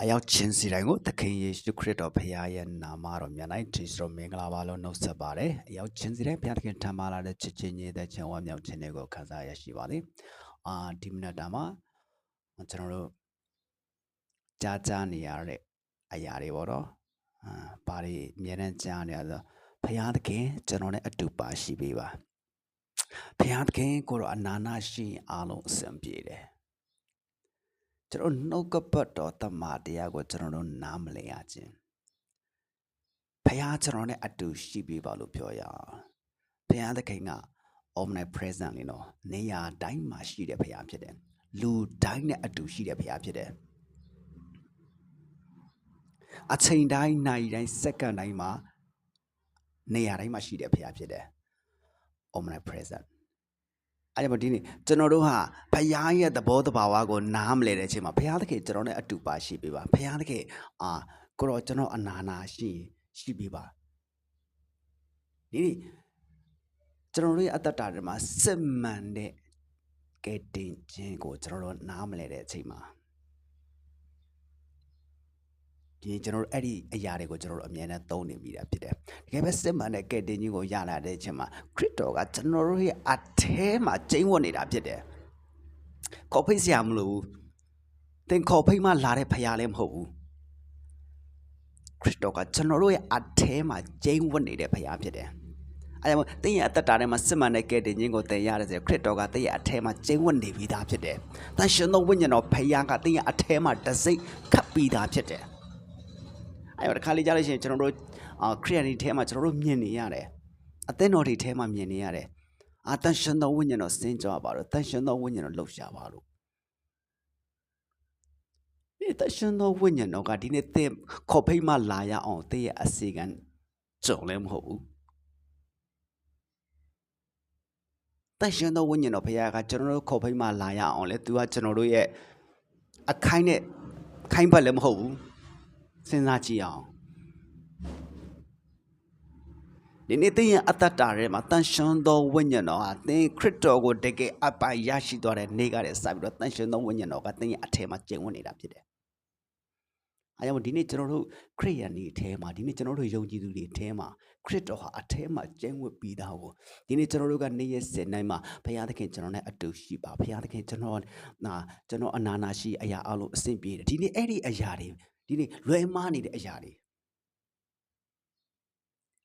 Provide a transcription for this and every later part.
အရောက်ချင်းစီတိုင်းကိုသခင်ယေရှုခရစ်တော်ဖခင်ရဲ့နာမတော်မြတ်၌ကျေးဇူးတော်မင်္ဂလာပါလို့နှုတ်ဆက်ပါတယ်။အရောက်ချင်းစီတိုင်းဘုရားသခင်ထံမှလာတဲ့ချစ်ချင်းညီတဲ့ချင်ဝမ်းမြောက်ခြင်းတွေကိုခံစားရရှိပါသည်။ဒီမိနစ်တာမှာကျွန်တော်တို့ကြားနေရတဲ့အရာတွေပေါ့နော်။ဘာတွေအများနဲ့ကြားနေရဆိုဘုရားသခင်ကျွန်တော်နဲ့အတူပါရှိပေးပါ။ဘုရားသခင်ကိုတော့အနာနာရှိအားလုံးအစဉ်ပြေတယ်။ကျွန်တော်နှုတ်ကပတ်တော်တမန်တရားကိုကျွန်တော်တို့နားမလည်ရခြင်းဘုရားကျွန်တော်နဲ့အတူရှိပေးပါလို့ပြောရအောင်ဘုရားသခင်က omnipresent လေနော်နေရာတိုင်းမှာရှိတဲ့ဘုရားဖြစ်တယ်လူတိုင်းနဲ့အတူရှိတဲ့ဘုရားဖြစ်တယ်အချိန်တိုင်းနိုင်တိုင်းစက္ကန့်တိုင်းမှာနေရာတိုင်းမှာရှိတဲ့ဘုရားဖြစ်တယ် omnipresentအဲ့ဒါမှဒီနေ့ကျွန်တော်တို့ဟာဘုရားရဲ့သဘောတဘာဝကိုနားမလည်တဲ့အချိန်မှာဘုရားသခင်ကျွန်တော်နဲ့အတူပါရှိပေးပါဘုရားသခင်ကိုတော့ကျွန်တော်အနာနာရှိပေးပါဒီနေ့ကျွန်တော်တို့ရဲ့အတ္တတာတွေမှာစစ်မှန်တဲ့ကဲတင်ခြင်းကိုကျွန်တော်တို့နားမလည်တဲ့အချိန်မှာဒီကျွန်တော်တို့အဲ့ဒီအရာတွေကိုကျွန်တော်တို့အမြဲတမ်းသုံးနေမိတာဖြစ်တယ်တကယ်ပဲစစ်မှန်တဲ့ကဲတင်ခြင်းကိုရလာတဲ့အချိန်မှာခရစ်တော်ကကျွန်တော်တို့ရဲ့အထဲမှာကျိန်းဝတ်နေတာဖြစ်တယ်ခေါ်ဖိတ်စရာမလိုဘူးသင်ခေါ်ဖိတ်မှလာတဲ့ဖခင်လည်းမဟုတ်ဘူးခရစ်တော်ကကျွန်တော်တို့ရဲ့အထဲမှာကျိန်းဝတ်နေတဲ့ဖခင်ဖြစ်တယ်အဲ့ဒါသင်ရဲ့အတ္တတာထဲမှာစစ်မှန်တဲ့ကဲတင်ခြင်းကိုသင်ရတယ်ဆိုခရစ်တော်ကသင်ရဲ့အထဲမှာကျိန်းဝတ်နေပြီးသားဖြစ်တယ်တန်ရှင်သောဝိညာဉ်တော်ဖခင်ကသင်ရဲ့အထဲမှာတစိမ့်ခတ်ပြီးသားဖြစ်တယ်အဲ့တော့တစ်ခါလေးကြားလို့ရှိရင်ကျွန်တော်တို့ခရစ်ယာန်တွေထဲမှာကျွန်တော်တို့မြင်နေရတယ်အသင်းတော်တွေထဲမှာမြင်နေရတယ်တန်ရှင်သောဝိညာဉ်တော်ဆင်းကြွပါလို့တန်ရှင်သောဝိညာဉ်တော်လှုပ်ရှားပါလို့ဒီတန်ရှင်သောဝိညာဉ်တော်ကဒီနေ့သင်ခေါ်ဖိတ်မှလာရအောင်သင်ရဲ့အစီကံကြုံလည်းမဟုတ်ဘူးတန်ရှင်သောဝိညာဉ်တော်ဘုရားကကျွန်တော်တို့ခေါ်ဖိတ်မှလာရအောင်လေသူကကျွန်တော်တို့ရဲ့အခိုင်းနဲ့ခိုင်းဘက်လည်းမဟုတ်ဘူးစဉ်းစားကြည့်အောင်ဒီနေ့သင်ရဲ့အတ္တတာထဲမှာတန်ရှင်သောဝိညာဉ်တော်ဟာသင်ခရစ်တော်ကိုတကယ်အပိုင်ရရှိသွားတဲ့နေ့ကတည်းကစပြီးတော့တန်ရှင်သောဝိညာဉ်တော်ကသင်ရဲ့အထဲမှာကျင့်ဝတ်နေတာဖြစ်တယ်။အဲကြောင့်ဒီနေ့ကျွန်တော်တို့ခရစ်ယာန်တွေအထဲမှာဒီနေ့ကျွန်တော်တို့ယုံကြည်သူတွေအထဲမှာခရစ်တော်ဟာအထဲမှာကျင့်ဝတ်ပြီးသားကိုဒီနေ့ကျွန်တော်တို့ကနေ့ရက်စဉ်တိုင်းမှာဘုရားသခင်ကျွန်တော်နဲ့အတူရှိပါဘုရားသခင်ကျွန်တော်အနာနာရှိအရာအလုံးအဆင်ပြေတယ်ဒီနေ့အဲ့ဒီအရာတွေဒီနေ့လွယ်မှားနေတဲ့အရာတွေ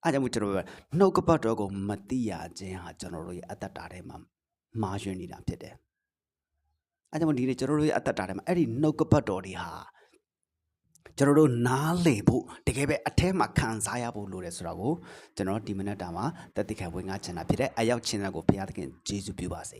အားကြောင့်ကျွန်တော်နှုတ်ကပတ်တော်ကိုမသိရခြင်းဟာကျွန်တော်တို့ရဲ့အတ္တတာထဲမှာမာယွင်းနေတာဖြစ်တယ်အားကြောင့်ဒီနေ့ကျွန်တော်တို့ရဲ့အတ္တတာထဲမှာအဲ့ဒီနှုတ်ကပတ်တော်တွေဟာကျွန်တော်တို့နားလည်ဖို့တကယ်ပဲအထဲမှာခံစားရဖို့လိုတယ်ဆိုတော့ကိုကျွန်တော်ဒီမနက်တာမှာတသက်ခံဝင်ငါချင်တာဖြစ်တဲ့အရောက်ချင်းကိုဘုရားသခင်ယေရှုပြုပါစေ